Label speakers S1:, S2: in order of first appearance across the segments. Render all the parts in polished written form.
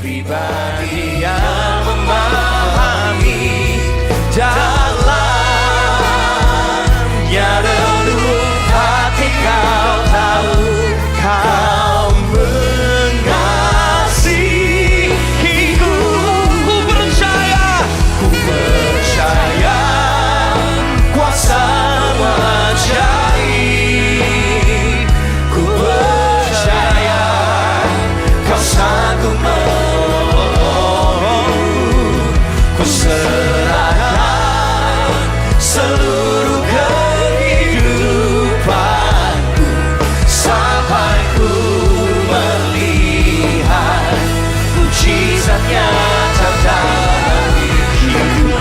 S1: pribadi yang memahami dalamnya relung hati kau tahu kau mengasihiku. Ku percaya kuasa ajaib. Ku percaya kau sanggup menolongku. Ku serahkan seluruh kehidupanku sampai ku melihat mujizat nyata dalam hidupku.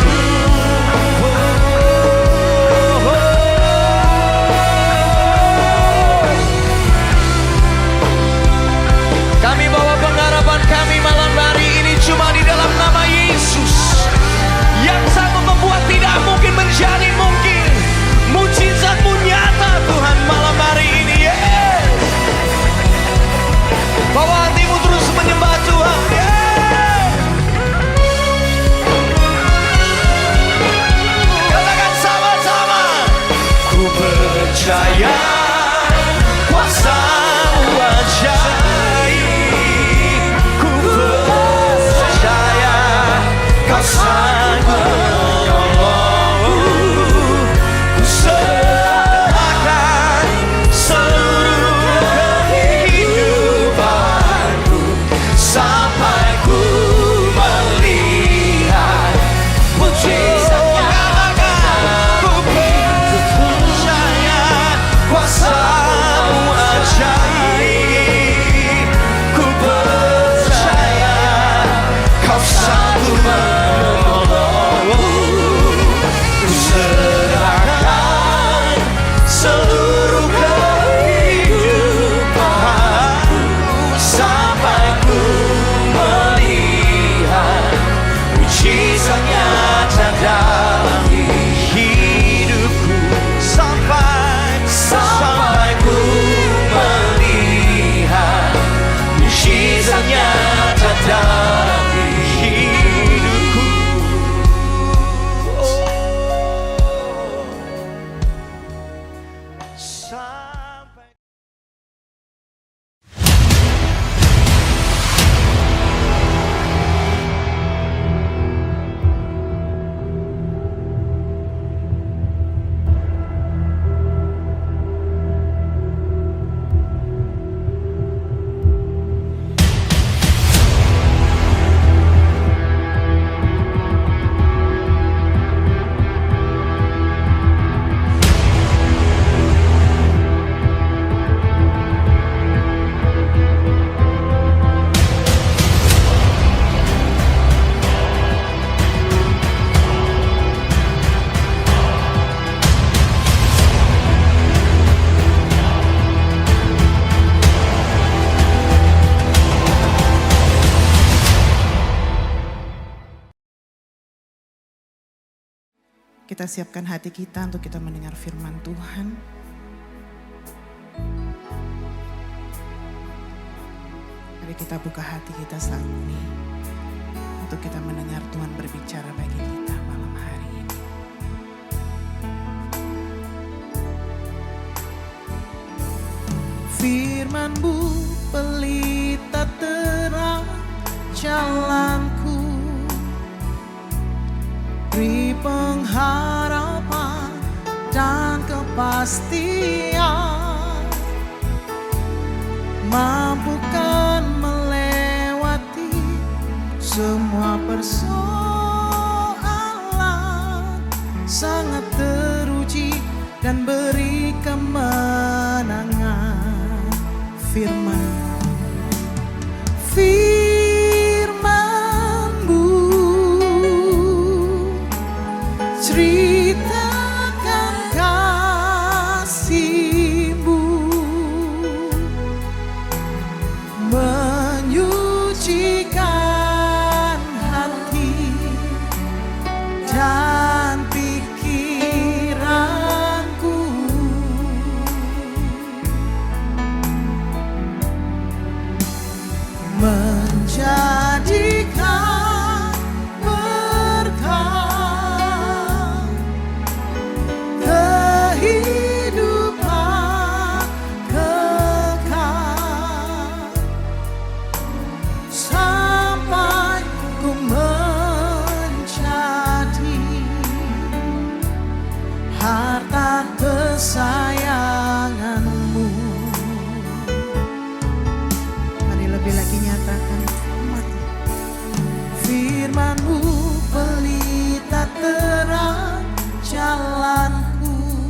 S1: Kami bawa pengharapan kami malam hari ini cuma di dalam nama Yesus yang sanggup membuat tidak mungkin menjadi mungkin. Mujizat-Mu nyata Tuhan malam hari ini. Yes. Bawa hatimu terus menyembah Tuhan. Yes. Katakan sama-sama. Ku percaya kuasa-Mu ajaib. Ku percaya kau sanggup menolongku. Ku serahkan seluruh kehidupanku sampai ku melihat mujizat-Nya. Ku percaya kuasa-Mu ajaib. Ku percaya kau sanggup menolongku. Ku serahkan seluruh kehidupanku sampai ku melihat mujizat nyata dalam hidupku. Sampai ku melihat mujizat nyata dalam hidupku. Sampai
S2: kita siapkan hati kita untuk kita mendengar firman Tuhan. Mari kita buka hati kita saat ini untuk kita mendengar Tuhan berbicara bagi kita malam hari ini. Firman-Mu pelita terang jalanku, beri pengharapan dan kepastian, mampukan melewati semua persoalan, sangat teruji dan beri kemenangan. Firman-Mu ceritakan kasih-Mu, menyucikan hati dan pikiranku. Menjadi Lebih lagi nyatakan mati. Firman-Mu pelita terang jalanku,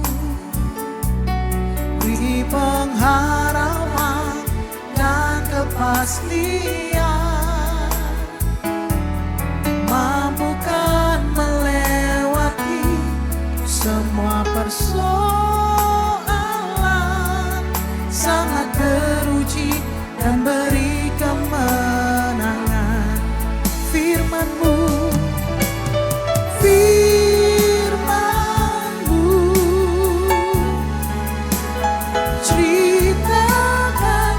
S2: beri pengharapan dan kepastian, mampukan melewati semua persoalan, sangat teruji dan beri kemenangan. Firman-Mu, Firman-Mu, ceritakan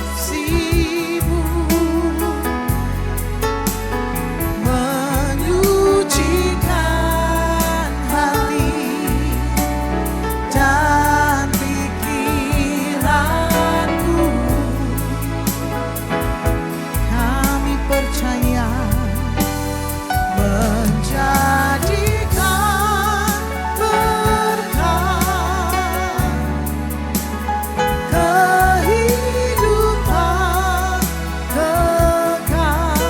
S2: kasih-Mu, menyucikan hati dan pikiranku. Kami percaya menjadikan berkat kehidupan kekal,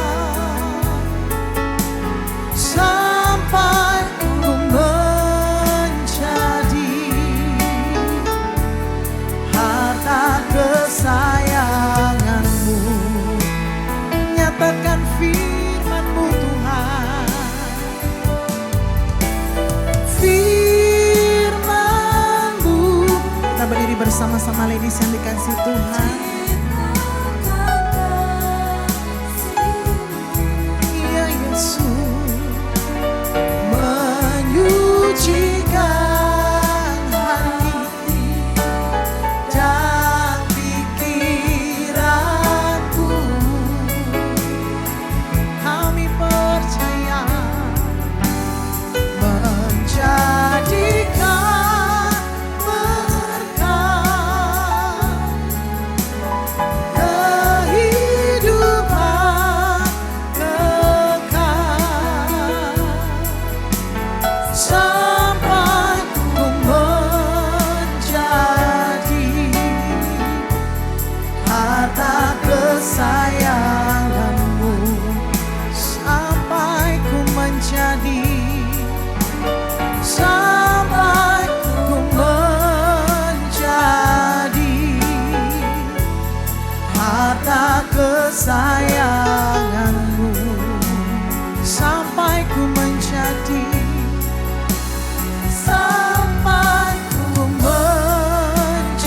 S2: sampai ku menjadi harta kesayangan-Mu. Nyatakan firman-Mu Tuhan, firman-Mu. Kita berdiri bersama-sama ladies yang dikasih Tuhan. Iya Yesus, menyucikan hati dan pikiranku. Kami percaya menjadikan berkat kehidupan kekal, sampai ku menjadi harta kesayangan-Mu, sampai ku menjadi, sampai ku menjadi harta kesayangan-Mu, sampai ku menjadi, sampai ku menjadi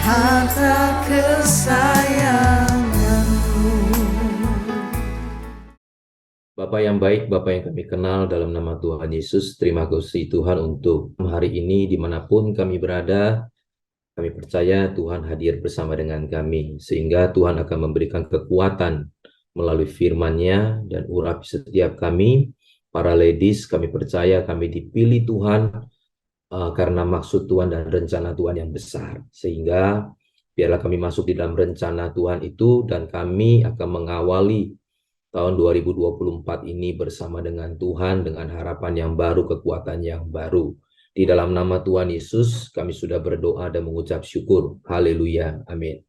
S2: harta kesayangan-Mu.
S3: Bapak yang baik, Bapak yang kami kenal dalam nama Tuhan Yesus, terima kasih Tuhan untuk hari ini dimanapun kami berada. Kami percaya Tuhan hadir bersama dengan kami, sehingga Tuhan akan memberikan kekuatan melalui firman-Nya dan urapi setiap kami. Para ladies, kami percaya kami dipilih Tuhan karena maksud Tuhan dan rencana Tuhan yang besar. Sehingga biarlah kami masuk di dalam rencana Tuhan itu, dan kami akan mengawali tahun 2024 ini bersama dengan Tuhan, dengan harapan yang baru, kekuatan yang baru. Di dalam nama Tuhan Yesus, kami sudah berdoa dan mengucap syukur. Haleluya. Amin.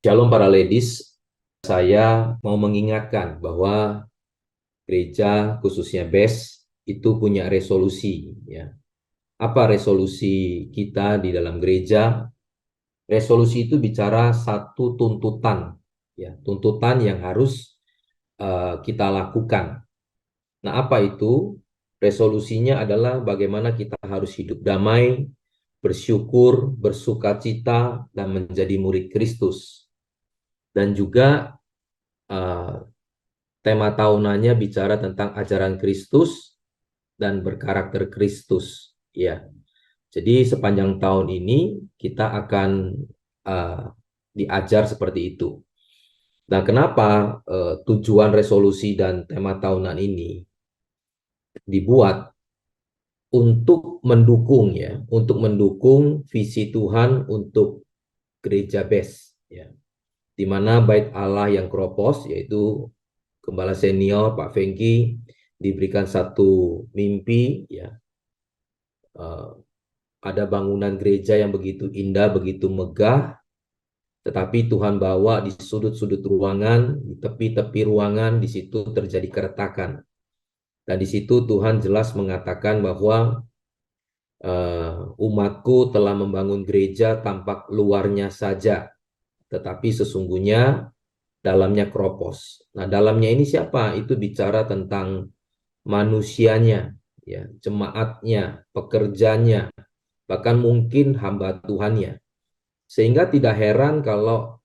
S3: Shalom para ladies. Saya mau mengingatkan bahwa gereja, khususnya BES, itu punya resolusi. Ya. Apa resolusi kita di dalam gereja? Resolusi itu bicara satu tuntutan. Ya, tuntutan yang harus kita lakukan. Nah, apa itu? Resolusinya adalah bagaimana kita harus hidup damai, bersyukur, bersukacita, dan menjadi murid Kristus. Dan juga tema tahunannya bicara tentang ajaran Kristus dan berkarakter Kristus. Ya, jadi sepanjang tahun ini kita akan diajar seperti itu. Nah, kenapa tujuan resolusi dan tema tahunan ini dibuat? Untuk mendukung, ya, untuk mendukung visi Tuhan untuk gereja BES, ya, di mana bait Allah yang Kropos, yaitu Gembala Senior Pak Fengki diberikan satu mimpi, ya, ada bangunan gereja yang begitu indah, begitu megah, tetapi Tuhan bawa di sudut-sudut ruangan, di tepi-tepi ruangan, di situ terjadi keretakan. Dan di situ Tuhan jelas mengatakan bahwa umatku telah membangun gereja tampak luarnya saja, tetapi sesungguhnya dalamnya keropos. Nah, dalamnya ini siapa? Itu bicara tentang manusianya, ya, jemaatnya, pekerjanya, bahkan mungkin hamba Tuhannya. Sehingga tidak heran kalau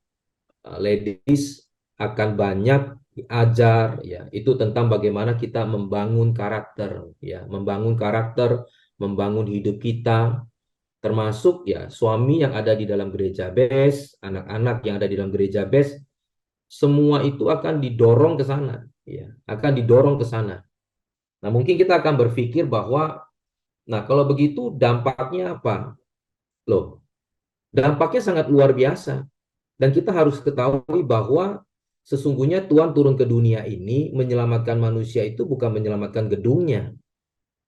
S3: ladies akan banyak diajar, ya, itu tentang bagaimana kita membangun karakter, ya, membangun karakter, membangun hidup kita, termasuk ya suami yang ada di dalam gereja BES, anak-anak yang ada di dalam gereja BES, semua itu akan didorong ke sana, ya, akan didorong ke sana. Nah, mungkin kita akan berpikir bahwa, nah kalau begitu dampaknya apa? Loh, dampaknya sangat luar biasa. Dan kita harus ketahui bahwa sesungguhnya Tuhan turun ke dunia ini menyelamatkan manusia itu bukan menyelamatkan gedungnya,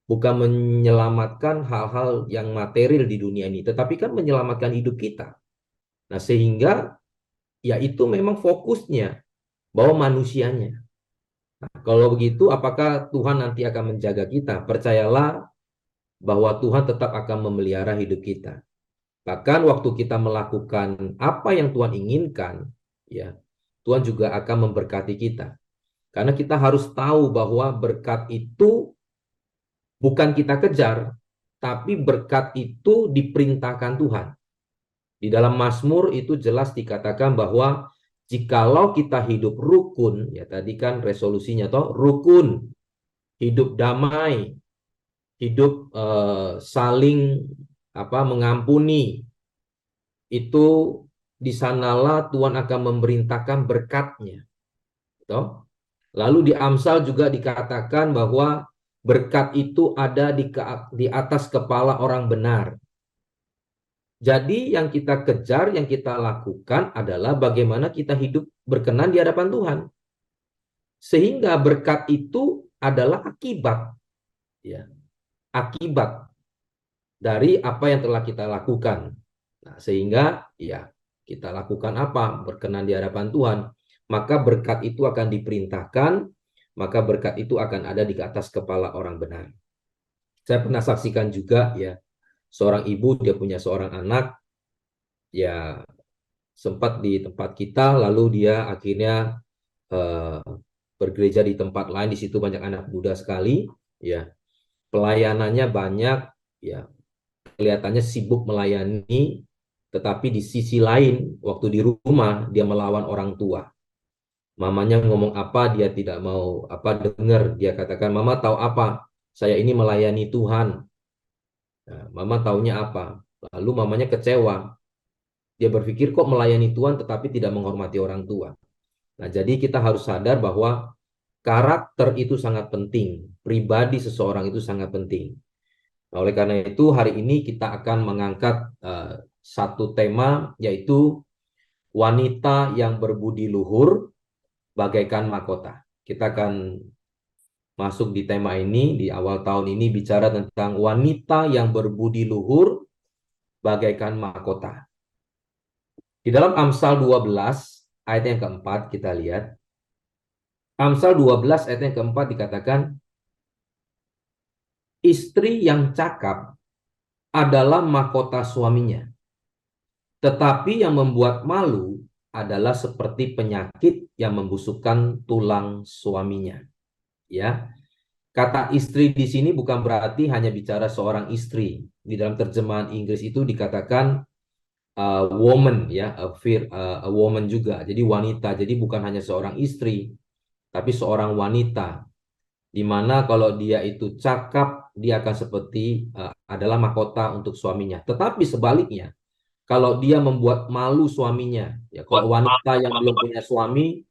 S3: bukan menyelamatkan hal-hal yang material di dunia ini, tetapi kan menyelamatkan hidup kita. Nah, sehingga ya itu memang fokusnya bahwa manusianya. Nah, kalau begitu, apakah Tuhan nanti akan menjaga kita? Percayalah bahwa Tuhan tetap akan memelihara hidup kita. Bahkan waktu kita melakukan apa yang Tuhan inginkan, ya, Tuhan juga akan memberkati kita. Karena kita harus tahu bahwa berkat itu bukan kita kejar, tapi berkat itu diperintahkan Tuhan. Di dalam Mazmur itu jelas dikatakan bahwa jikalau kita hidup rukun, ya tadi kan resolusinya toh rukun, hidup damai, hidup saling mengampuni, itu di sanalah Tuhan akan memerintahkan berkatnya. Toh? Lalu di Amsal juga dikatakan bahwa berkat itu ada di atas kepala orang benar. Jadi yang kita kejar, yang kita lakukan adalah bagaimana kita hidup berkenan di hadapan Tuhan. Sehingga berkat itu adalah akibat, ya, akibat dari apa yang telah kita lakukan. Nah, sehingga ya kita lakukan apa? Berkenan di hadapan Tuhan. Maka berkat itu akan diperintahkan, maka berkat itu akan ada di atas kepala orang benar. Saya pernah saksikan juga ya, seorang ibu dia punya seorang anak, ya sempat di tempat kita, lalu dia akhirnya bergereja di tempat lain, di situ banyak anak muda sekali, ya pelayanannya banyak, ya kelihatannya sibuk melayani, tetapi di sisi lain waktu di rumah dia melawan orang tua. Mamanya ngomong apa dia tidak mau dengar, dia katakan mama tahu apa, saya ini melayani Tuhan. Nah, mama taunya apa? Lalu mamanya kecewa. Dia berpikir kok melayani Tuhan tetapi tidak menghormati orang tua. Nah, jadi kita harus sadar bahwa karakter itu sangat penting. Pribadi seseorang itu sangat penting. Nah, oleh karena itu hari ini kita akan mengangkat satu tema, yaitu wanita yang berbudi luhur bagaikan mahkota. Kita akan masuk di tema ini di awal tahun ini bicara tentang wanita yang berbudi luhur bagaikan mahkota. Di dalam Amsal 12 ayat yang keempat kita lihat. Amsal 12 ayat yang keempat dikatakan, istri yang cakap adalah mahkota suaminya, tetapi yang membuat malu adalah seperti penyakit yang membusukkan tulang suaminya. Ya, kata istri di sini bukan berarti hanya bicara seorang istri. Di dalam terjemahan Inggris itu dikatakan woman, ya, a woman juga. Jadi wanita. Jadi bukan hanya seorang istri, tapi seorang wanita. Dimana kalau dia itu cakap, dia akan seperti adalah mahkota untuk suaminya. Tetapi sebaliknya, kalau dia membuat malu suaminya, ya kalau wanita yang belum punya suami,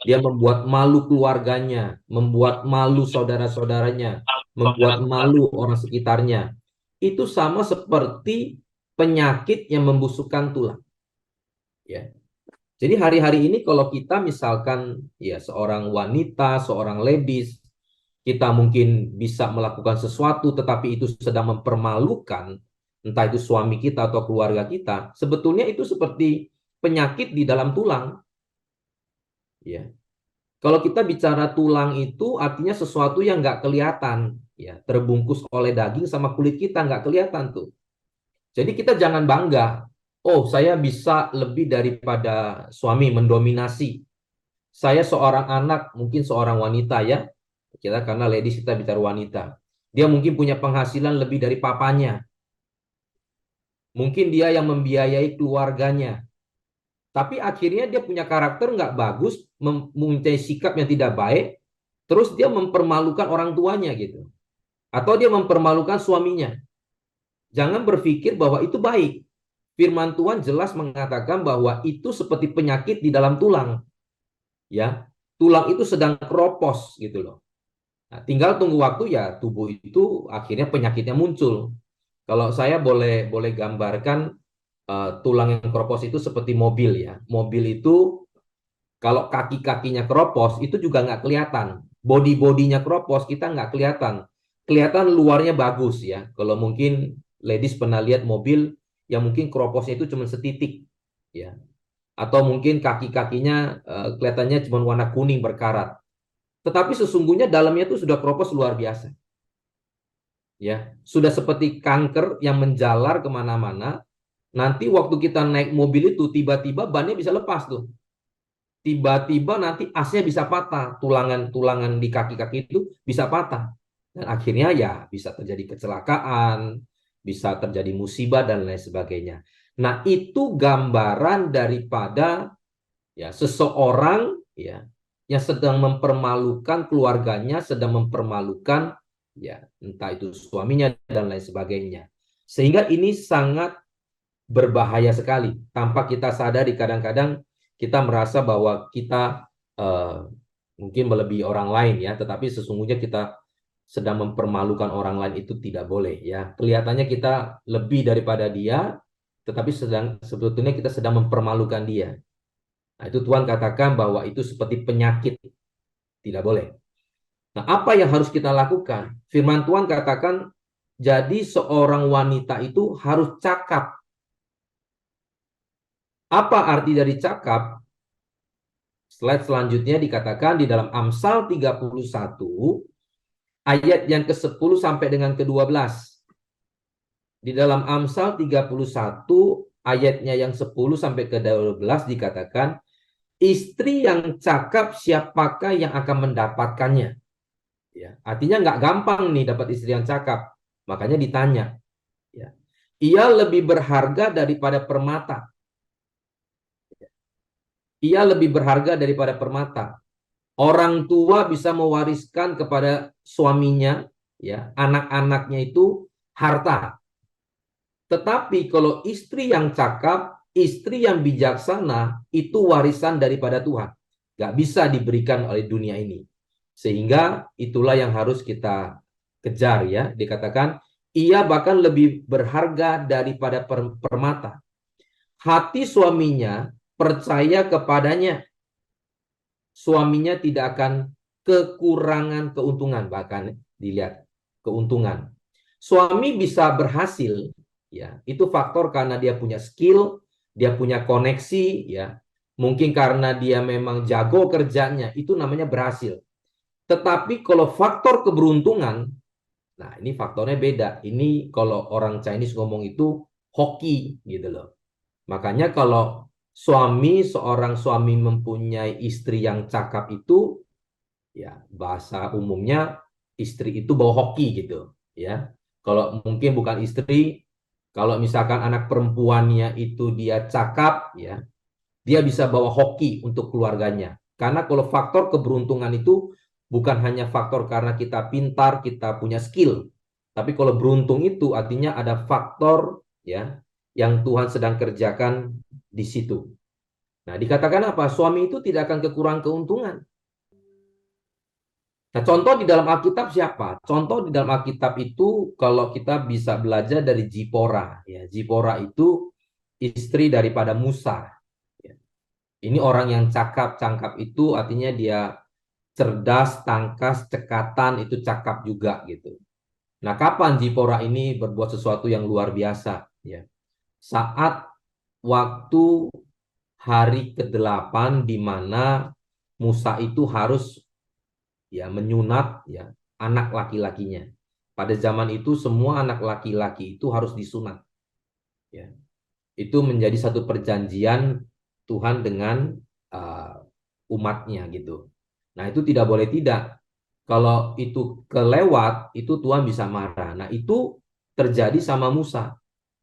S3: dia membuat malu keluarganya, membuat malu saudara-saudaranya, membuat malu orang sekitarnya. Itu sama seperti penyakit yang membusukkan tulang. Ya. Jadi hari-hari ini kalau kita misalkan ya seorang wanita, seorang ladies, kita mungkin bisa melakukan sesuatu tetapi itu sedang mempermalukan, entah itu suami kita atau keluarga kita, sebetulnya itu seperti penyakit di dalam tulang. Ya, kalau kita bicara tulang itu artinya sesuatu yang nggak kelihatan, ya, terbungkus oleh daging sama kulit kita nggak kelihatan tuh. Jadi kita jangan bangga, oh saya bisa lebih daripada suami mendominasi. Saya seorang anak, mungkin seorang wanita ya, kita karena ladies kita bicara wanita. Dia mungkin punya penghasilan lebih dari papanya. Mungkin dia yang membiayai keluarganya. Tapi akhirnya dia punya karakter nggak bagus, mempunyai sikap yang tidak baik, terus dia mempermalukan orang tuanya gitu. Atau dia mempermalukan suaminya. Jangan berpikir bahwa itu baik. Firman Tuhan jelas mengatakan bahwa itu seperti penyakit di dalam tulang. Ya, tulang itu sedang keropos gitu loh. Nah, tinggal tunggu waktu ya tubuh itu akhirnya penyakitnya muncul. Kalau saya boleh gambarkan tulang yang keropos itu seperti mobil ya. Mobil itu kalau kaki-kakinya keropos itu juga nggak kelihatan. Body-bodinya keropos kita nggak kelihatan. Kelihatan luarnya bagus ya. Kalau mungkin ladies pernah lihat mobil yang mungkin keroposnya itu cuma setitik ya. Atau mungkin kaki-kakinya kelihatannya cuma warna kuning berkarat. Tetapi sesungguhnya dalamnya itu sudah keropos luar biasa. Ya, sudah seperti kanker yang menjalar kemana-mana. Nanti waktu kita naik mobil itu tiba-tiba bannya bisa lepas tuh. Tiba-tiba nanti asnya bisa patah, tulangan-tulangan di kaki-kaki itu bisa patah. Dan akhirnya ya bisa terjadi kecelakaan, bisa terjadi musibah dan lain sebagainya. Nah, itu gambaran daripada ya seseorang ya yang sedang mempermalukan keluarganya, sedang mempermalukan ya entah itu suaminya dan lain sebagainya. Sehingga ini sangat berbahaya sekali. Tanpa kita sadari kadang-kadang kita merasa bahwa kita mungkin melebihi orang lain ya, tetapi sesungguhnya kita sedang mempermalukan orang lain itu tidak boleh ya. Kelihatannya kita lebih daripada dia, tetapi sebetulnya kita sedang mempermalukan dia. Nah, itu Tuhan katakan bahwa itu seperti penyakit. Tidak boleh. Nah, apa yang harus kita lakukan? Firman Tuhan katakan, jadi seorang wanita itu harus cakap. Apa arti dari cakap? Slide selanjutnya dikatakan di dalam Amsal 31, ayat yang ke-10 sampai dengan ke-12. Di dalam Amsal 31, ayatnya yang 10 sampai ke-12 dikatakan, istri yang cakap siapakah yang akan mendapatkannya? Ya, artinya nggak gampang nih dapat istri yang cakap. Makanya ditanya. Ya. Ia lebih berharga daripada permata. Ia lebih berharga daripada permata. Orang tua bisa mewariskan kepada suaminya, ya, anak-anaknya itu harta. Tetapi kalau istri yang cakap, istri yang bijaksana, itu warisan daripada Tuhan. Gak bisa diberikan oleh dunia ini. Sehingga itulah yang harus kita kejar ya. Dikatakan, ia bahkan lebih berharga daripada permata. Hati suaminya percaya kepadanya. Suaminya tidak akan kekurangan keuntungan. Bahkan dilihat keuntungan. Suami bisa berhasil, ya, itu faktor karena dia punya skill, dia punya koneksi, ya. Mungkin karena dia memang jago kerjanya, itu namanya berhasil. Tetapi kalau faktor keberuntungan, nah ini faktornya beda. Ini kalau orang Chinese ngomong itu hoki gitu loh. Makanya kalau seorang suami mempunyai istri yang cakap itu, ya bahasa umumnya istri itu bawa hoki gitu, ya. Kalau mungkin bukan istri, kalau misalkan anak perempuannya itu dia cakap, ya, dia bisa bawa hoki untuk keluarganya. Karena kalau faktor keberuntungan itu bukan hanya faktor karena kita pintar, kita punya skill. Tapi kalau beruntung itu artinya ada faktor ya yang Tuhan sedang kerjakan di situ. Nah, dikatakan apa? Suami itu tidak akan kekurangan keuntungan. Nah, contoh di dalam Alkitab siapa? Contoh di dalam Alkitab itu kalau kita bisa belajar dari Zipora. Ya, Zipora itu istri daripada Musa. Ya. Ini orang yang cakap itu artinya dia cerdas, tangkas, cekatan, itu cakap juga gitu. Nah, kapan Zipora ini berbuat sesuatu yang luar biasa? Ya, saat waktu hari ke-8 di mana Musa itu harus ya menyunat ya anak laki-lakinya. Pada zaman itu semua anak laki-laki itu harus disunat. Ya, itu menjadi satu perjanjian Tuhan dengan uh, umatnya gitu. Nah, itu tidak boleh tidak. Kalau itu kelewat, itu Tuhan bisa marah. Nah, itu terjadi sama Musa.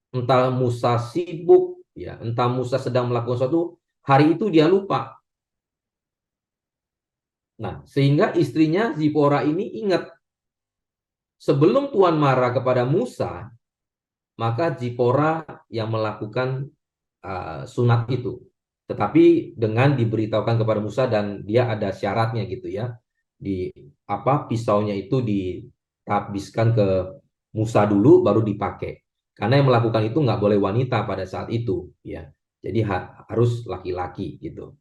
S3: Entah Musa sibuk, ya, entah Musa sedang melakukan sesuatu, hari itu dia lupa. Nah, sehingga istrinya Zipora ini ingat, sebelum Tuhan marah kepada Musa, maka Zipora yang melakukan sunat itu. Tetapi dengan diberitahukan kepada Musa dan dia ada syaratnya gitu ya. Di pisaunya itu dihabiskan ke Musa dulu baru dipakai. Karena yang melakukan itu nggak boleh wanita pada saat itu ya. Jadi harus laki-laki gitu.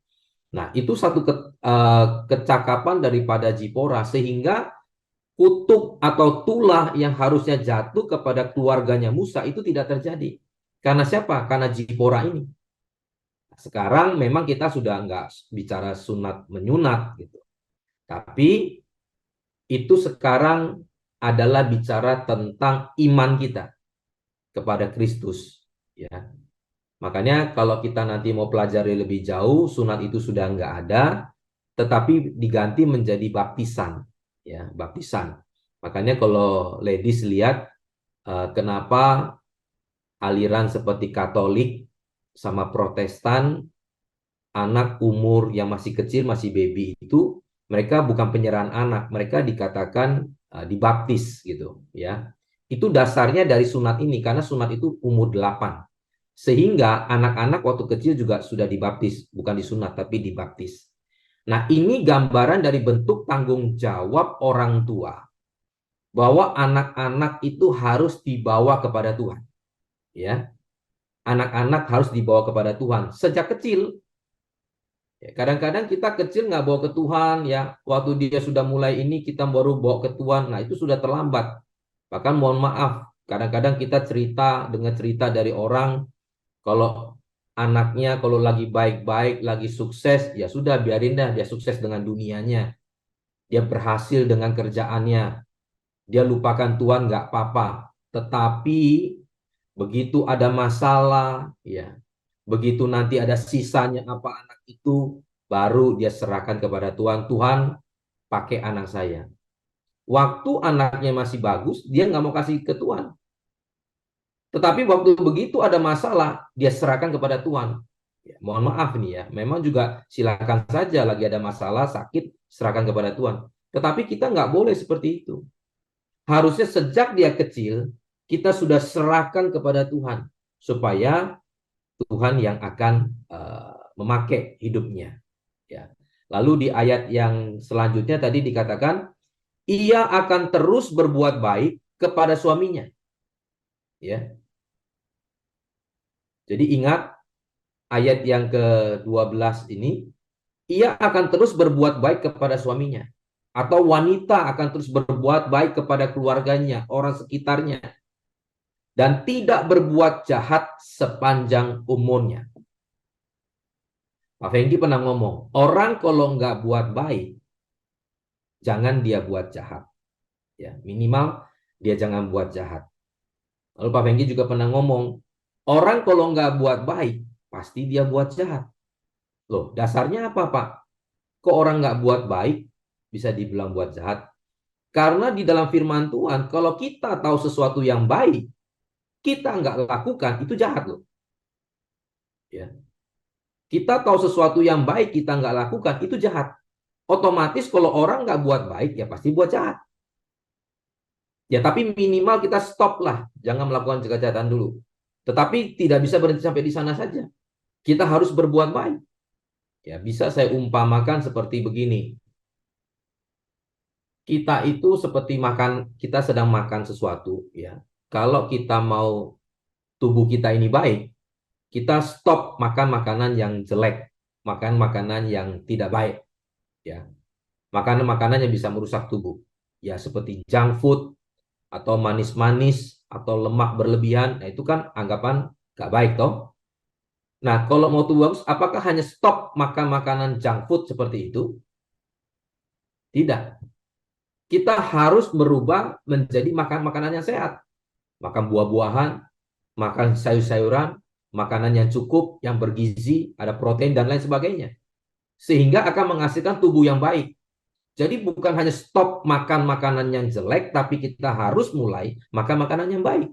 S3: Nah, itu satu kecakapan daripada Zipora sehingga kutuk atau tulah yang harusnya jatuh kepada keluarganya Musa itu tidak terjadi. Karena siapa? Karena Zipora ini. Sekarang memang kita sudah nggak bicara sunat menyunat gitu. Tapi itu sekarang adalah bicara tentang iman kita kepada Kristus. Ya. Makanya kalau kita nanti mau pelajari lebih jauh, sunat itu sudah nggak ada, tetapi diganti menjadi baptisan. Ya, baptisan. Makanya kalau ladies lihat kenapa aliran seperti Katolik sama Protestan anak umur yang masih kecil, masih baby itu mereka bukan penyerahan anak, mereka dikatakan dibaptis gitu ya. Itu dasarnya dari sunat ini karena sunat itu umur 8. Sehingga anak-anak waktu kecil juga sudah dibaptis, bukan disunat tapi dibaptis. Nah, ini gambaran dari bentuk tanggung jawab orang tua bahwa anak-anak itu harus dibawa kepada Tuhan. Ya. Anak-anak harus dibawa kepada Tuhan sejak kecil. Kadang-kadang kita kecil nggak bawa ke Tuhan ya. Waktu dia sudah mulai ini kita baru bawa ke Tuhan. Nah, itu sudah terlambat. Bahkan mohon maaf, kadang-kadang kita dengar cerita dari orang kalau anaknya kalau lagi baik-baik, lagi sukses, ya sudah biarin dah dia sukses dengan dunianya. Dia berhasil dengan kerjaannya. Dia lupakan Tuhan nggak apa-apa. Tetapi begitu ada masalah, ya, begitu nanti ada sisanya apa anak itu, baru dia serahkan kepada Tuhan. Tuhan, pakai anak saya. Waktu anaknya masih bagus, dia nggak mau kasih ke Tuhan. Tetapi waktu begitu ada masalah, dia serahkan kepada Tuhan. Ya, mohon maaf nih ya, memang juga silakan saja lagi ada masalah, sakit, serahkan kepada Tuhan. Tetapi kita nggak boleh seperti itu. Harusnya sejak dia kecil, kita sudah serahkan kepada Tuhan. Supaya Tuhan yang akan memakai hidupnya. Ya. Lalu di ayat yang selanjutnya tadi dikatakan, ia akan terus berbuat baik kepada suaminya. Ya. Jadi ingat ayat yang ke-12 ini, ia akan terus berbuat baik kepada suaminya. Atau wanita akan terus berbuat baik kepada keluarganya, orang sekitarnya. Dan tidak berbuat jahat sepanjang umurnya. Pak Fengki pernah ngomong, orang kalau nggak buat baik, jangan dia buat jahat. Ya, minimal dia jangan buat jahat. Lalu Pak Fengki juga pernah ngomong, orang kalau nggak buat baik, pasti dia buat jahat. Loh, dasarnya apa, Pak? Kok orang nggak buat baik, bisa dibilang buat jahat? Karena di dalam firman Tuhan, kalau kita tahu sesuatu yang baik, kita nggak lakukan, itu jahat loh. Ya. Kita tahu sesuatu yang baik, kita nggak lakukan, itu jahat. Otomatis kalau orang nggak buat baik, ya pasti buat jahat. Ya, tapi minimal kita stop lah. Jangan melakukan kejahatan dulu. Tetapi tidak bisa berhenti sampai di sana saja. Kita harus berbuat baik. Ya, bisa saya umpamakan seperti begini. Kita itu seperti kita sedang makan sesuatu. Ya. Kalau kita mau tubuh kita ini baik, kita stop makan makanan yang jelek. Makan makanan yang tidak baik. Ya. Makanan-makanan yang bisa merusak tubuh. Ya, seperti junk food, atau manis-manis, atau lemak berlebihan, nah itu kan anggapan gak baik toh. Nah, kalau mau tubuh bagus, apakah hanya stop makan makanan junk food seperti itu? Tidak. Kita harus berubah menjadi makan makanan yang sehat. Makan buah-buahan, makan sayur-sayuran, makanan yang cukup, yang bergizi, ada protein dan lain sebagainya. Sehingga akan menghasilkan tubuh yang baik. Jadi bukan hanya stop makan makanan yang jelek, tapi kita harus mulai makan makanan yang baik.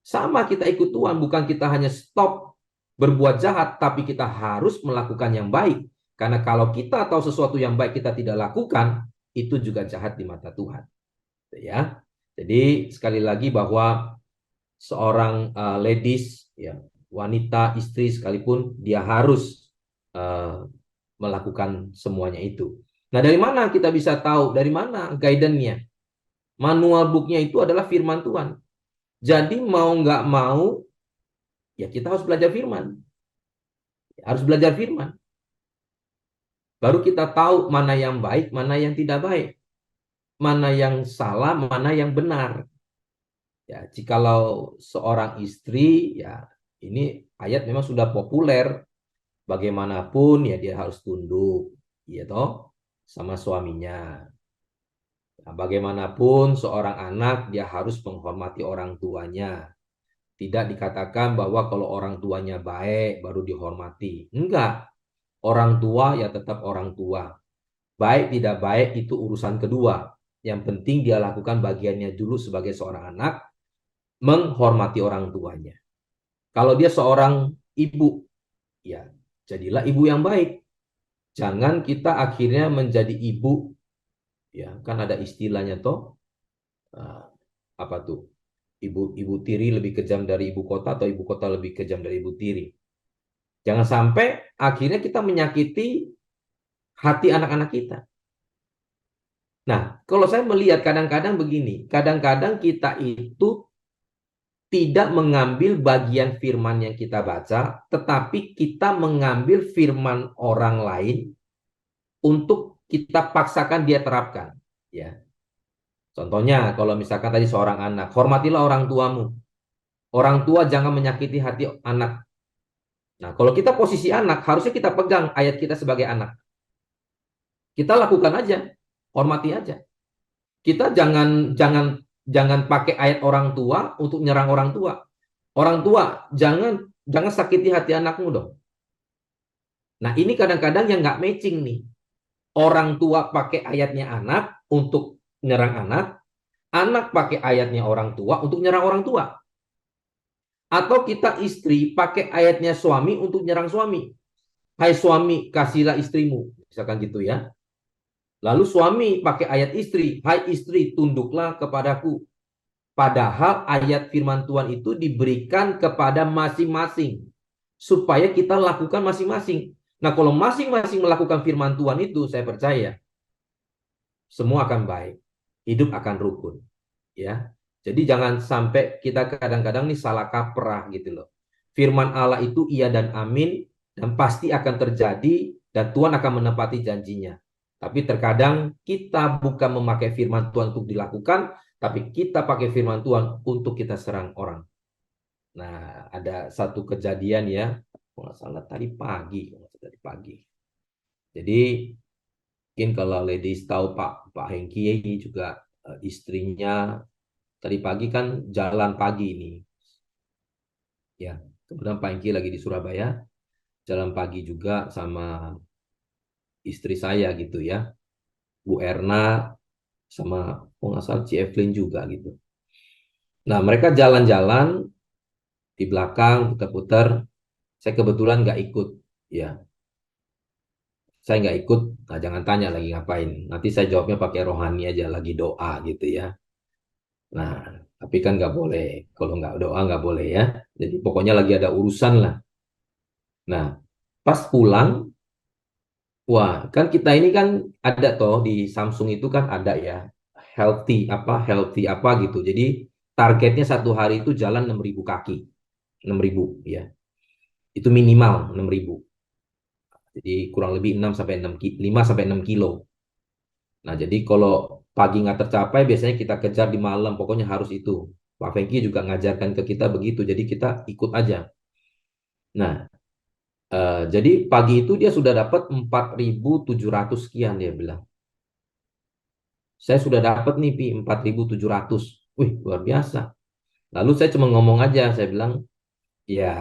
S3: Sama kita ikut Tuhan, bukan kita hanya stop berbuat jahat, tapi kita harus melakukan yang baik. Karena kalau kita tahu sesuatu yang baik kita tidak lakukan, itu juga jahat di mata Tuhan. Ya. Jadi sekali lagi bahwa seorang ladies, ya, wanita, istri sekalipun, dia harus melakukan semuanya itu. Nah, dari mana kita bisa tahu? Dari mana guidance-nya? Manual book-nya itu adalah firman Tuhan. Jadi mau nggak mau, ya kita harus belajar firman. Harus belajar firman. Baru kita tahu mana yang baik, mana yang tidak baik. Mana yang salah, mana yang benar. Ya, jikalau seorang istri, ya ini ayat memang sudah populer. Bagaimanapun ya dia harus tunduk, ya toh, sama suaminya. Nah, bagaimanapun seorang anak dia harus menghormati orang tuanya. Tidak dikatakan bahwa kalau orang tuanya baik baru dihormati. Enggak. Orang tua ya tetap orang tua. Baik tidak baik itu urusan kedua. Yang penting dia lakukan bagiannya dulu sebagai seorang anak, menghormati orang tuanya. Kalau dia seorang ibu, ya jadilah ibu yang baik. Jangan kita akhirnya menjadi ibu, ya kan ada istilahnya toh, apa tuh? Ibu tiri lebih kejam dari ibu kota, atau ibu kota lebih kejam dari ibu tiri. Jangan sampai akhirnya kita menyakiti hati anak-anak kita. Nah, kalau saya melihat kadang-kadang begini, kadang-kadang kita itu tidak mengambil bagian firman yang kita baca, tetapi kita mengambil firman orang lain untuk kita paksakan dia terapkan. Ya, contohnya kalau misalkan tadi seorang anak, hormatilah orang tuamu. Orang tua jangan menyakiti hati anak. Nah, kalau kita posisi anak, harusnya kita pegang ayat kita sebagai anak. Kita lakukan aja, hormati aja. Kita jangan pakai ayat orang tua untuk nyerang orang tua. Orang tua, jangan sakiti hati anakmu dong. Nah, ini kadang-kadang yang nggak matching nih. Orang tua pakai ayatnya anak untuk nyerang anak pakai ayatnya orang tua untuk nyerang orang tua. Atau kita istri pakai ayatnya suami untuk nyerang suami. Hai suami, kasihlah istrimu. Misalkan gitu ya. Lalu suami pakai ayat istri. Hai istri, tunduklah kepadaku. Padahal ayat firman Tuhan itu diberikan kepada masing-masing. Supaya kita lakukan masing-masing. Nah, kalau masing-masing melakukan firman Tuhan itu, saya percaya semua akan baik. Hidup akan rukun. Ya. Jadi jangan sampai kita kadang-kadang nih salah kaprah gitu loh. Firman Allah itu iya dan amin, dan pasti akan terjadi, dan Tuhan akan menepati janjinya. Tapi terkadang kita bukan memakai firman Tuhan untuk dilakukan, tapi kita pakai firman Tuhan untuk kita serang orang. Nah, ada satu kejadian ya, kalau nggak salah tadi pagi. Jadi mungkin kalau ladies tahu Pak Hengki ini juga istrinya tadi pagi kan jalan pagi ini. Ya, kemudian Pak Hengki lagi di Surabaya, jalan pagi juga sama istri saya gitu ya. Bu Erna sama nggak salah Ci Evelyn juga gitu. Nah, mereka jalan-jalan di belakang putar-putar. Saya kebetulan nggak ikut, ya. Saya nggak ikut, nah jangan tanya lagi ngapain. Nanti saya jawabnya pakai rohani aja, lagi doa gitu ya. Nah, tapi kan nggak boleh. Kalau nggak doa nggak boleh ya. Jadi pokoknya lagi ada urusan lah. Nah, pas pulang, wah kan kita ini kan ada toh di Samsung itu kan ada ya. Healthy apa gitu. Jadi targetnya satu hari itu jalan 6.000 kaki. 6.000 ya. Itu minimal 6.000. Jadi kurang lebih 5 sampai 6 kilo. Nah, jadi kalau pagi nggak tercapai, biasanya kita kejar di malam, pokoknya harus itu. Pak Fengki juga ngajarkan ke kita begitu, jadi kita ikut aja. Nah, jadi pagi itu dia sudah dapat 4.700 sekian, dia bilang. Saya sudah dapat nih, Pi, 4.700. Wih, luar biasa. Lalu saya cuma ngomong aja, saya bilang, ya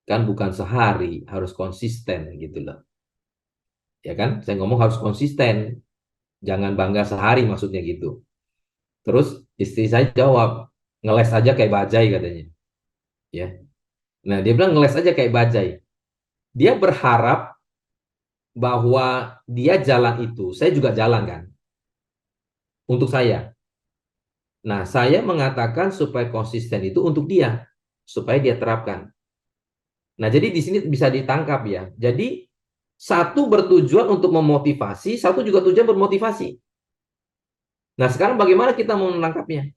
S3: kan bukan sehari, harus konsisten gitu loh. Ya kan, saya ngomong harus konsisten, jangan bangga sehari maksudnya gitu. Terus istri saya jawab, ngeles aja kayak bajai katanya. Ya, nah dia bilang ngeles aja kayak bajai. Dia berharap bahwa dia jalan itu, saya juga jalan kan, untuk saya. Nah, saya mengatakan supaya konsisten itu untuk dia, supaya dia terapkan. Nah, jadi di sini bisa ditangkap ya. Jadi satu bertujuan untuk memotivasi, satu juga tujuan bermotivasi. Nah, sekarang bagaimana kita mau menangkapnya?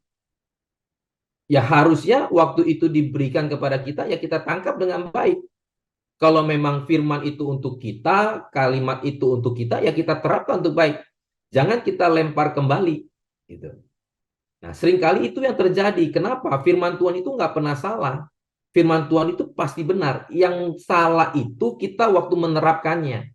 S3: Ya harusnya waktu itu diberikan kepada kita, ya kita tangkap dengan baik. Kalau memang firman itu untuk kita, kalimat itu untuk kita, ya kita terapkan untuk baik. Jangan kita lempar kembali. Gitu. Nah, seringkali itu yang terjadi. Kenapa? Firman Tuhan itu nggak pernah salah. Firman Tuhan itu pasti benar. Yang salah itu kita waktu menerapkannya.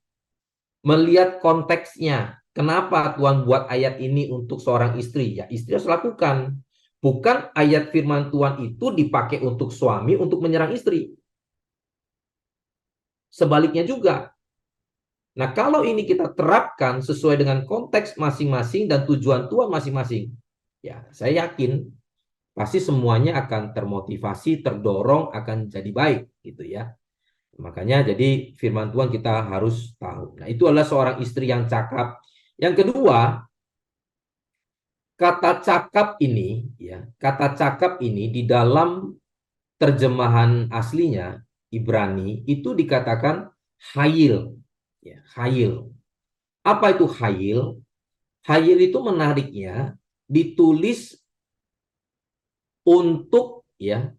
S3: Melihat konteksnya. Kenapa Tuhan buat ayat ini untuk seorang istri? Ya, istri harus lakukan. Bukan ayat firman Tuhan itu dipakai untuk suami untuk menyerang istri. Sebaliknya juga. Nah, kalau ini kita terapkan sesuai dengan konteks masing-masing dan tujuan Tuhan masing-masing, ya saya yakin pasti semuanya akan termotivasi, terdorong, akan jadi baik gitu ya. Makanya jadi firman Tuhan kita harus tahu. Nah, itu adalah seorang istri yang cakap. Yang kedua, kata cakap ini ya, kata cakap ini di dalam terjemahan aslinya Ibrani itu dikatakan hayil. Ya, hayil. Apa itu hayil? Hayil itu menariknya ditulis untuk ya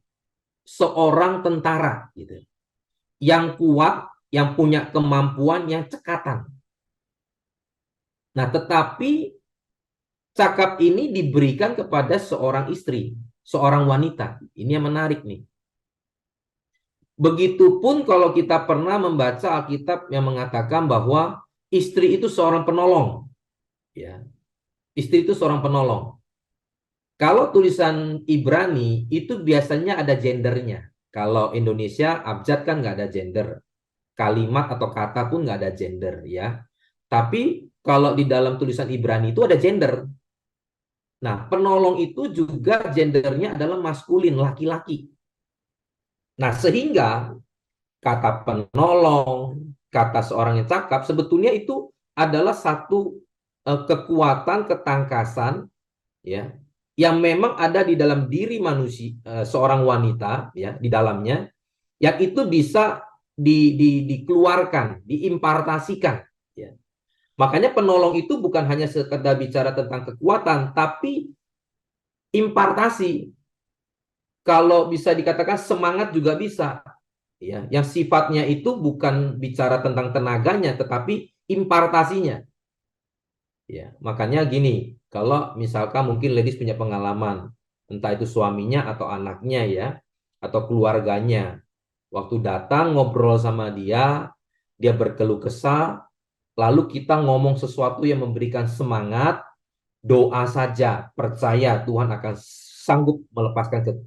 S3: seorang tentara gitu. Yang kuat, yang punya kemampuan, yang cekatan. Nah, tetapi cakap ini diberikan kepada seorang istri, seorang wanita. Ini yang menarik nih. Begitupun kalau kita pernah membaca Alkitab yang mengatakan bahwa istri itu seorang penolong. Ya. Istri itu seorang penolong. Kalau tulisan Ibrani itu biasanya ada gendernya. Kalau Indonesia abjad kan nggak ada gender. Kalimat atau kata pun nggak ada gender ya. Tapi kalau di dalam tulisan Ibrani itu ada gender. Nah, penolong itu juga gendernya adalah maskulin, laki-laki. Nah, sehingga kata penolong, kata seorang yang cakap, sebetulnya itu adalah satu kekuatan, ketangkasan, ya, yang memang ada di dalam diri manusia, seorang wanita, ya, di dalamnya, yang itu bisa dikeluarkan, diimpartasikan. Ya. Makanya penolong itu bukan hanya sekedar bicara tentang kekuatan, tapi impartasi. Kalau bisa dikatakan semangat juga bisa. Ya, yang sifatnya itu bukan bicara tentang tenaganya, tetapi impartasinya. Ya, makanya gini, kalau misalkan mungkin ladies punya pengalaman, entah itu suaminya atau anaknya ya, atau keluarganya, waktu datang ngobrol sama dia, dia berkeluh kesah, lalu kita ngomong sesuatu yang memberikan semangat, doa saja, percaya Tuhan akan sanggup melepaskan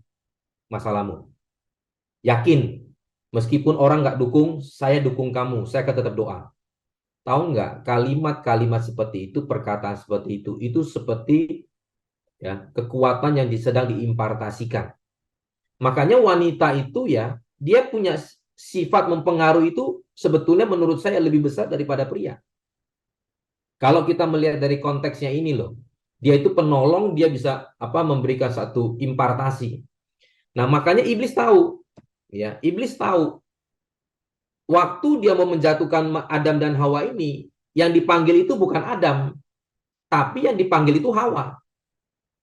S3: masalahmu. Yakin, meskipun orang nggak dukung, saya dukung kamu, saya akan tetap doa. Tahu nggak, kalimat-kalimat seperti itu, perkataan seperti itu seperti ya kekuatan yang sedang diimpartasikan. Makanya wanita itu ya, dia punya sifat mempengaruhi itu sebetulnya menurut saya lebih besar daripada pria. Kalau kita melihat dari konteksnya ini loh, dia itu penolong, dia bisa memberikan satu impartasi. Nah, makanya iblis tahu, ya, iblis tahu waktu dia mau menjatuhkan Adam dan Hawa ini, yang dipanggil itu bukan Adam, tapi yang dipanggil itu Hawa.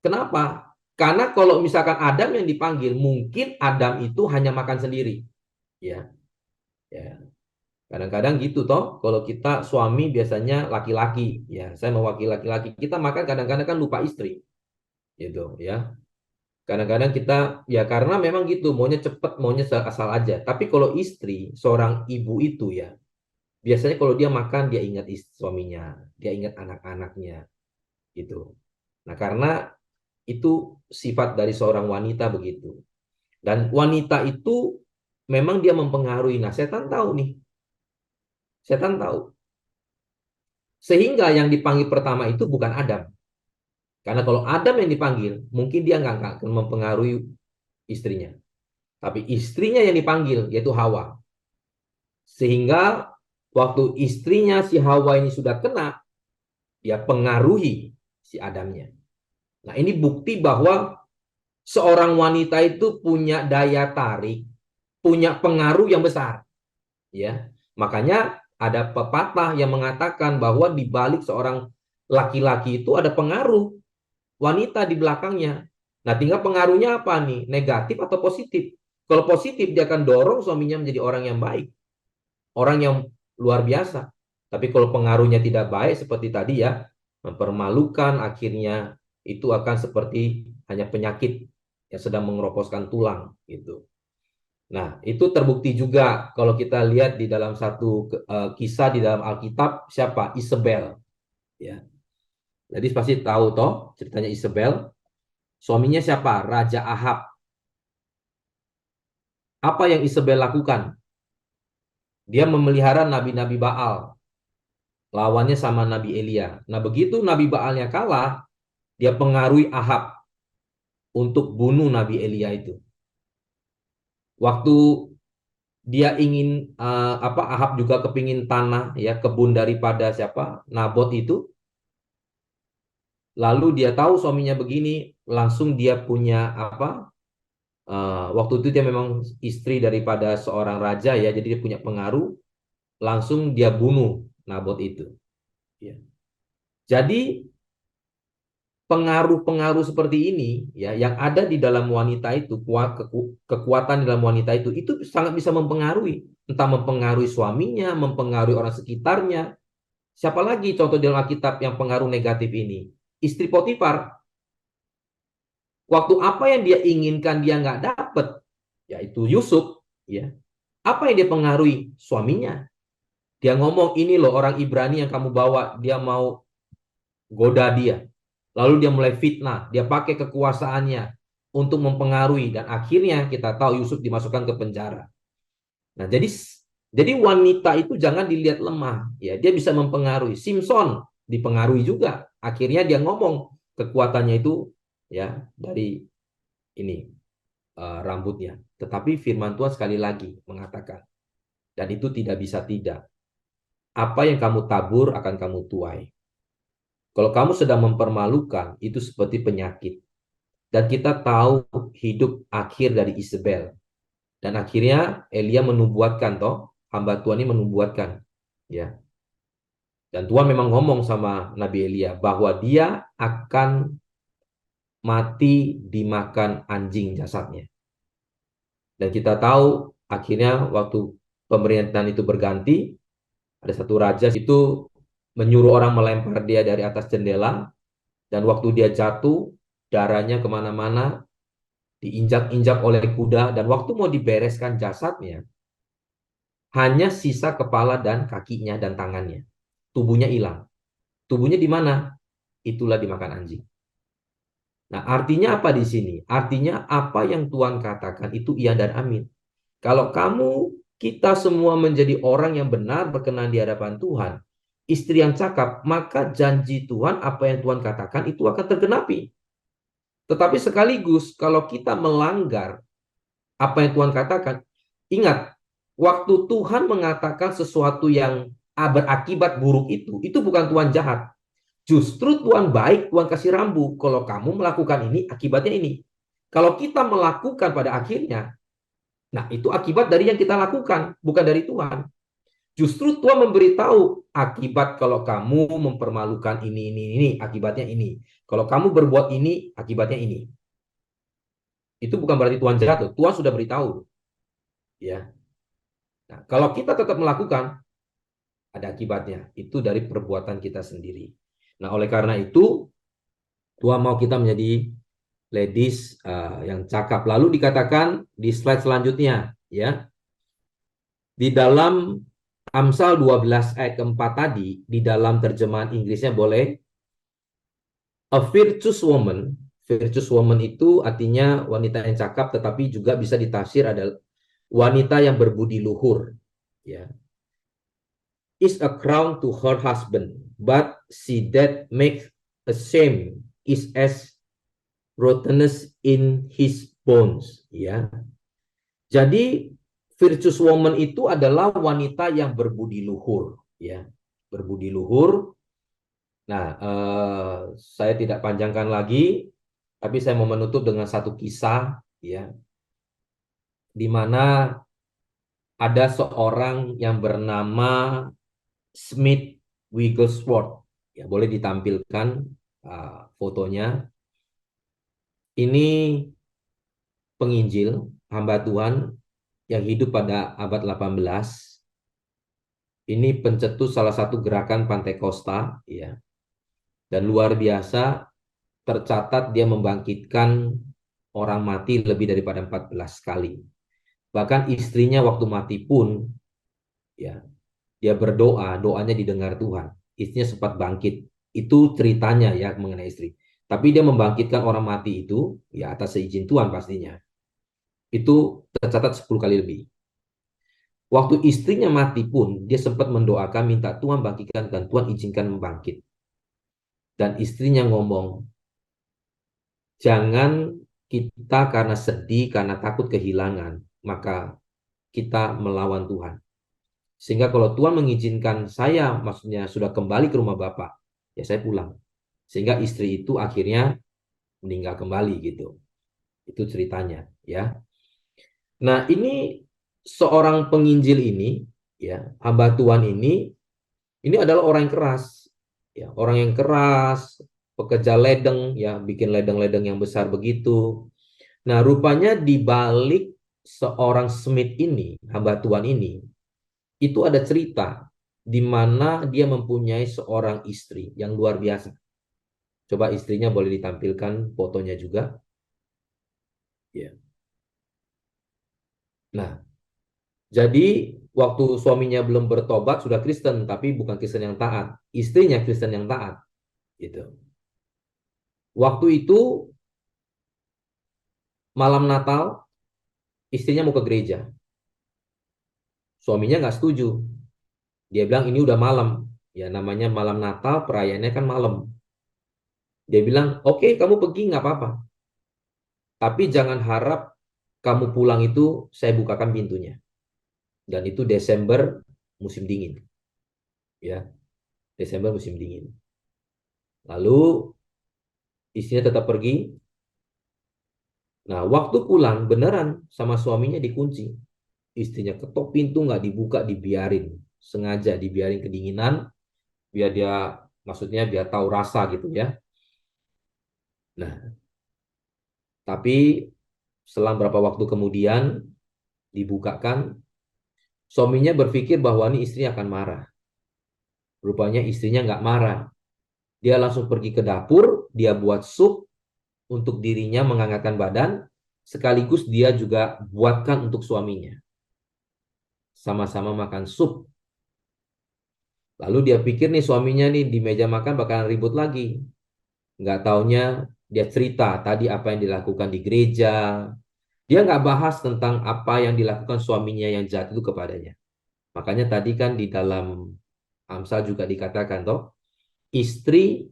S3: Kenapa? Karena kalau misalkan Adam yang dipanggil, mungkin Adam itu hanya makan sendiri. Ya. Ya. Kadang-kadang gitu toh, kalau kita suami biasanya laki-laki, ya saya mewakili laki-laki, kita makan kadang-kadang kan lupa istri, gitu ya. Kadang-kadang kita ya karena memang gitu, maunya cepet, maunya asal aja. Tapi kalau istri, seorang ibu itu ya, biasanya kalau dia makan dia ingat suaminya, dia ingat anak-anaknya, gitu. Nah karena itu sifat dari seorang wanita begitu. Dan wanita itu memang dia mempengaruhi. Nah setan tahu nih, setan tahu. Sehingga yang dipanggil pertama itu bukan Adam. Karena kalau Adam yang dipanggil, mungkin dia nggak akan mempengaruhi istrinya. Tapi istrinya yang dipanggil, yaitu Hawa. Sehingga waktu istrinya si Hawa ini sudah kena, dia pengaruhi si Adamnya. Nah ini bukti bahwa seorang wanita itu punya daya tarik, punya pengaruh yang besar. Ya, makanya ada pepatah yang mengatakan bahwa di balik seorang laki-laki itu ada pengaruh wanita di belakangnya. Nah, tinggal pengaruhnya apa nih? Negatif atau positif? Kalau positif, dia akan dorong suaminya menjadi orang yang baik. Orang yang luar biasa. Tapi kalau pengaruhnya tidak baik, seperti tadi ya, mempermalukan, akhirnya itu akan seperti hanya penyakit yang sedang mengeroposkan tulang. Gitu. Nah, itu terbukti juga kalau kita lihat di dalam satu kisah di dalam Alkitab, siapa? Isabel. Ya. Jadi pasti tahu toh ceritanya Isabel. Suaminya siapa? Raja Ahab. Apa yang Isabel lakukan? Dia memelihara nabi-nabi Baal. Lawannya sama Nabi Elia. Nah, begitu Nabi Baalnya kalah, dia pengaruhi Ahab untuk bunuh Nabi Elia itu. Waktu dia ingin Ahab juga kepingin tanah ya kebun daripada siapa? Nabot itu. Lalu dia tahu suaminya begini, langsung dia punya waktu itu dia memang istri daripada seorang raja ya, jadi dia punya pengaruh, langsung dia bunuh Nabot itu. Ya. Jadi pengaruh-pengaruh seperti ini ya, yang ada di dalam wanita itu, kekuatan di dalam wanita itu sangat bisa mempengaruhi, entah mempengaruhi suaminya, mempengaruhi orang sekitarnya. Siapa lagi contoh dalam Alkitab yang pengaruh negatif ini? Istri Potifar. Waktu apa yang dia inginkan dia nggak dapet, yaitu Yusuf, ya. Apa yang dia pengaruhi? Suaminya. Dia ngomong, ini loh orang Ibrani yang kamu bawa, dia mau goda dia. Lalu dia mulai fitnah, dia pakai kekuasaannya untuk mempengaruhi, dan akhirnya kita tahu Yusuf dimasukkan ke penjara. Nah, jadi wanita itu jangan dilihat lemah, ya. Dia bisa mempengaruhi. Simpson dipengaruhi juga. Akhirnya dia ngomong kekuatannya itu ya dari ini rambutnya. Tetapi firman Tuhan sekali lagi mengatakan, dan itu tidak bisa tidak. Apa yang kamu tabur akan kamu tuai. Kalau kamu sedang mempermalukan, itu seperti penyakit. Dan kita tahu hidup akhir dari Isabel. Dan akhirnya Elia menubuatkan toh, hamba Tuhan ini menubuatkan. Ya. Dan Tuhan memang ngomong sama Nabi Elia bahwa dia akan mati dimakan anjing jasadnya. Dan kita tahu akhirnya waktu pemerintahan itu berganti, ada satu raja itu menyuruh orang melempar dia dari atas jendela, dan waktu dia jatuh, darahnya kemana-mana, diinjak-injak oleh kuda, dan waktu mau dibereskan jasadnya, hanya sisa kepala dan kakinya dan tangannya. Tubuhnya hilang. Tubuhnya di mana? Itulah dimakan anjing. Nah, artinya apa di sini? Artinya apa yang Tuhan katakan itu iya dan amin. Kalau kita semua menjadi orang yang benar berkenan di hadapan Tuhan, istri yang cakap, maka janji Tuhan, apa yang Tuhan katakan itu akan tergenapi. Tetapi sekaligus kalau kita melanggar apa yang Tuhan katakan, ingat, waktu Tuhan mengatakan sesuatu yang berakibat buruk itu bukan Tuhan jahat. Justru Tuhan baik, Tuhan kasih rambu. Kalau kamu melakukan ini, akibatnya ini. Kalau kita melakukan pada akhirnya, nah itu akibat dari yang kita lakukan, bukan dari Tuhan. Justru Tuhan memberitahu akibat kalau kamu mempermalukan ini, akibatnya ini. Kalau kamu berbuat ini, akibatnya ini. Itu bukan berarti Tuhan jahat, Tuhan sudah beritahu. Ya. Nah, kalau kita tetap melakukan, ada akibatnya. Itu dari perbuatan kita sendiri. Nah, oleh karena itu, Tuhan mau kita menjadi ladies yang cakap. Lalu dikatakan di slide selanjutnya, ya, di dalam Amsal 12 ayat keempat tadi, di dalam terjemahan Inggrisnya boleh, a virtuous woman itu artinya wanita yang cakap, tetapi juga bisa ditafsir adalah wanita yang berbudi luhur, ya. Is a crown to her husband, but she that makes a shame is as rottenness in his bones, ya. Jadi virtuous woman itu adalah wanita yang berbudi luhur, ya, berbudi luhur. Nah, saya tidak panjangkan lagi, tapi saya mau menutup dengan satu kisah, ya, di mana ada seorang yang bernama Smith Wigglesworth, ya, boleh ditampilkan fotonya. Ini penginjil, hamba Tuhan yang hidup pada abad 18. Ini pencetus salah satu gerakan Pantekosta, ya. Dan luar biasa, tercatat dia membangkitkan orang mati lebih daripada 14 kali. Bahkan istrinya waktu mati pun, ya, dia berdoa, doanya didengar Tuhan. Istrinya sempat bangkit. Itu ceritanya, ya, mengenai istri. Tapi dia membangkitkan orang mati itu, ya, atas seizin Tuhan pastinya. Itu tercatat 10 kali lebih. Waktu istrinya mati pun, dia sempat mendoakan, minta Tuhan bangkitkan, dan Tuhan izinkan membangkit. Dan istrinya ngomong, jangan kita karena sedih, karena takut kehilangan, maka kita melawan Tuhan. Sehingga kalau Tuhan mengizinkan saya, maksudnya sudah kembali ke rumah Bapak, ya saya pulang. Sehingga istri itu akhirnya meninggal kembali gitu. Itu ceritanya, ya. Nah, ini seorang penginjil ini, ya, hamba Tuhan ini adalah orang yang keras, ya, orang yang keras, pekerja ledeng, ya, bikin ledeng-ledeng yang besar begitu. Nah, rupanya di balik seorang Smith ini, hamba Tuhan ini, itu ada cerita di mana dia mempunyai seorang istri yang luar biasa. Coba istrinya boleh ditampilkan fotonya juga. Ya. Nah, jadi waktu suaminya belum bertobat sudah Kristen, tapi bukan Kristen yang taat. Istrinya Kristen yang taat. Gitu. Waktu itu malam Natal, istrinya mau ke gereja. Suaminya nggak setuju. Dia bilang ini udah malam. Ya namanya malam Natal, perayaannya kan malam. Dia bilang, oke, kamu pergi nggak apa-apa. Tapi jangan harap kamu pulang itu saya bukakan pintunya. Dan itu Desember musim dingin. Ya, Desember musim dingin. Lalu istrinya tetap pergi. Nah, waktu pulang beneran sama suaminya dikunci. Istrinya ketok pintu nggak dibuka, dibiarin. Sengaja dibiarin kedinginan biar dia, maksudnya biar tahu rasa gitu ya. Nah, tapi selang berapa waktu kemudian dibukakan, suaminya berpikir bahwa ini istri akan marah. Rupanya istrinya nggak marah. Dia langsung pergi ke dapur, dia buat sup untuk dirinya menghangatkan badan, sekaligus dia juga buatkan untuk suaminya. Sama-sama makan sup. Lalu dia pikir nih suaminya nih di meja makan bakalan ribut lagi. Nggak taunya dia cerita tadi apa yang dilakukan di gereja. Dia nggak bahas tentang apa yang dilakukan suaminya yang jahat itu kepadanya. Makanya tadi kan di dalam Amsal juga dikatakan toh, istri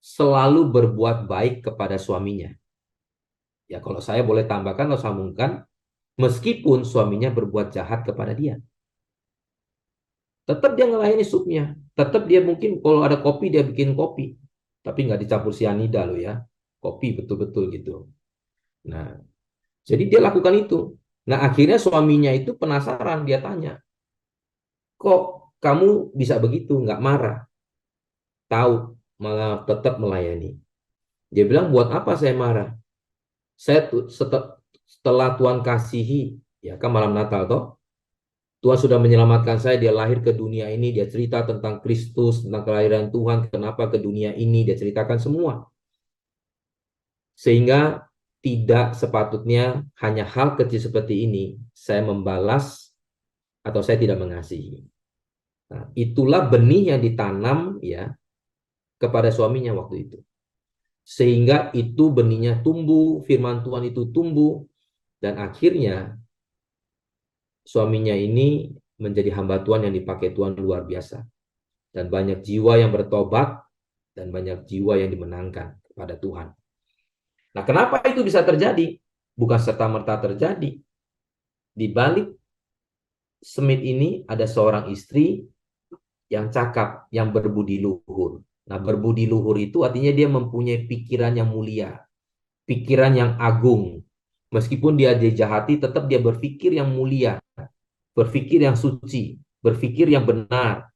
S3: selalu berbuat baik kepada suaminya. Ya kalau saya boleh tambahkan atau sambungkan, meskipun suaminya berbuat jahat kepada dia. Tetap dia ngelayani supnya. Tetap dia mungkin kalau ada kopi dia bikin kopi. Tapi nggak dicampur sianida loh ya. Kopi betul-betul gitu. Nah, jadi dia lakukan itu. Nah akhirnya suaminya itu penasaran. Dia tanya, kok kamu bisa begitu? Nggak marah? Tahu, malah tetap melayani. Dia bilang, buat apa saya marah? Saya setelah Tuhan kasihi, ya kan malam Natal toh, Tuhan sudah menyelamatkan saya, dia lahir ke dunia ini, dia cerita tentang Kristus, tentang kelahiran Tuhan, kenapa ke dunia ini, dia ceritakan semua. Sehingga tidak sepatutnya hanya hal kecil seperti ini, saya membalas atau saya tidak mengasihi. Nah, itulah benih yang ditanam ya kepada suaminya waktu itu. Sehingga itu benihnya tumbuh, firman Tuhan itu tumbuh, dan akhirnya suaminya ini menjadi hamba Tuhan yang dipakai Tuhan luar biasa. Dan banyak jiwa yang bertobat, dan banyak jiwa yang dimenangkan kepada Tuhan. Nah, kenapa itu bisa terjadi? Bukan serta-merta terjadi. Di balik Smith ini ada seorang istri yang cakap, yang berbudi luhur. Nah, berbudi luhur itu artinya dia mempunyai pikiran yang mulia, pikiran yang agung. Meskipun dia dijahati, tetap dia berpikir yang mulia, berpikir yang suci, berpikir yang benar.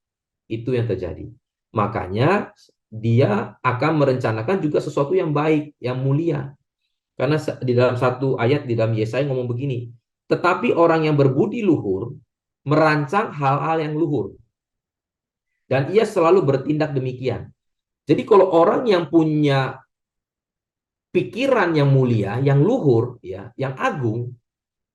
S3: Itu yang terjadi. Makanya dia akan merencanakan juga sesuatu yang baik, yang mulia. Karena di dalam satu ayat di dalam Yesaya ngomong begini, tetapi orang yang berbudi luhur merancang hal-hal yang luhur. Dan ia selalu bertindak demikian. Jadi kalau orang yang punya pikiran yang mulia, yang luhur, ya, yang agung,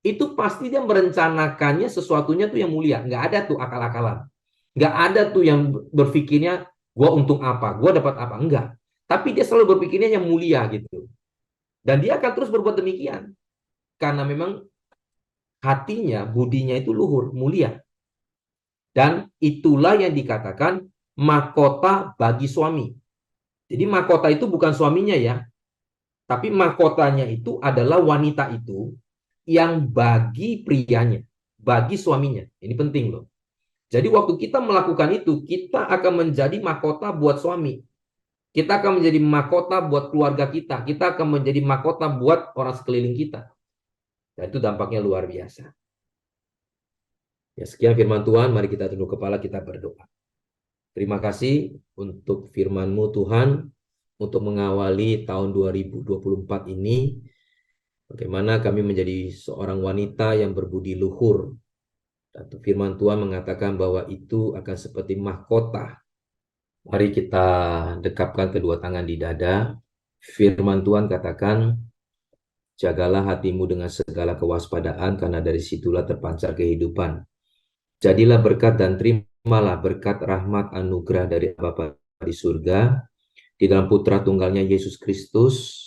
S3: itu pasti dia merencanakannya sesuatunya tuh yang mulia. Nggak ada tuh akal-akalan. Nggak ada tuh yang berpikirnya, gue untung apa, gue dapat apa. Enggak. Tapi dia selalu berpikirnya yang mulia gitu. Dan dia akan terus berbuat demikian. Karena memang hatinya, budinya itu luhur, mulia. Dan itulah yang dikatakan mahkota bagi suami. Jadi mahkota itu bukan suaminya ya. Tapi mahkotanya itu adalah wanita itu yang bagi prianya, bagi suaminya. Ini penting loh. Jadi waktu kita melakukan itu, kita akan menjadi mahkota buat suami. Kita akan menjadi mahkota buat keluarga kita. Kita akan menjadi mahkota buat orang sekeliling kita. Dan itu dampaknya luar biasa. Ya, sekian firman Tuhan. Mari kita tunduk kepala, kita berdoa. Terima kasih untuk firman-Mu Tuhan, untuk mengawali tahun 2024 ini. Bagaimana kami menjadi seorang wanita yang berbudi luhur. Dan firman Tuhan mengatakan bahwa itu akan seperti mahkota. Mari kita dekapkan kedua tangan di dada. Firman Tuhan katakan, jagalah hatimu dengan segala kewaspadaan, karena dari situlah terpancar kehidupan. Jadilah berkat dan terimalah berkat rahmat anugerah dari Bapa di surga, di dalam Putra Tunggalnya Yesus Kristus,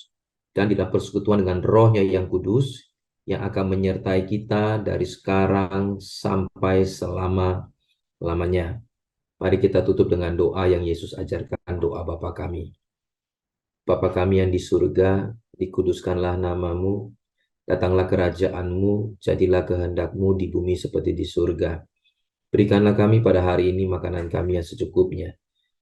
S3: dan di dalam persekutuan dengan Roh-Nya yang kudus, yang akan menyertai kita dari sekarang sampai selama-lamanya. Mari kita tutup dengan doa yang Yesus ajarkan, doa Bapa kami. Bapa kami yang di surga, dikuduskanlah namamu, datanglah kerajaan-Mu, jadilah kehendak-Mu di bumi seperti di surga. Berikanlah kami pada hari ini makanan kami yang secukupnya,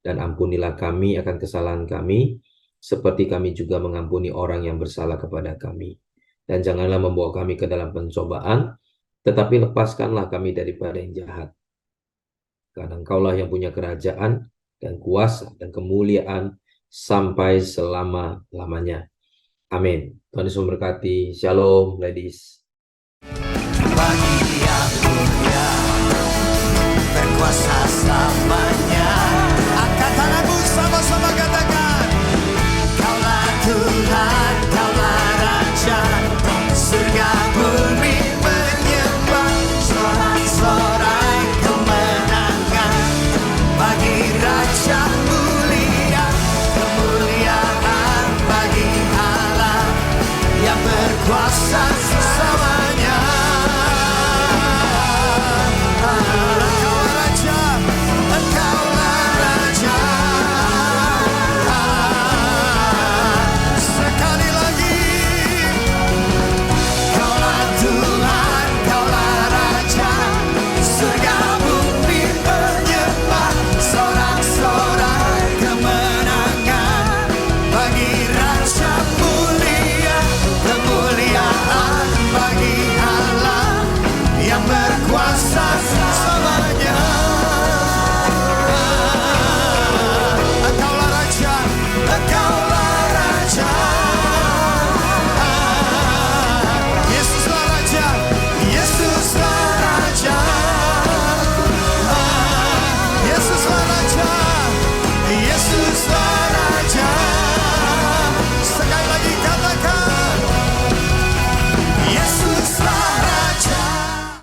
S3: dan ampunilah kami akan kesalahan kami, seperti kami juga mengampuni orang yang bersalah kepada kami. Dan janganlah membawa kami ke dalam pencobaan, tetapi lepaskanlah kami daripada yang jahat. Karena Engkaulah yang punya kerajaan dan kuasa dan kemuliaan sampai selama-lamanya. Amin. Tuhan Yesus memberkati. Shalom, ladies.
S1: Bagi yang mulia.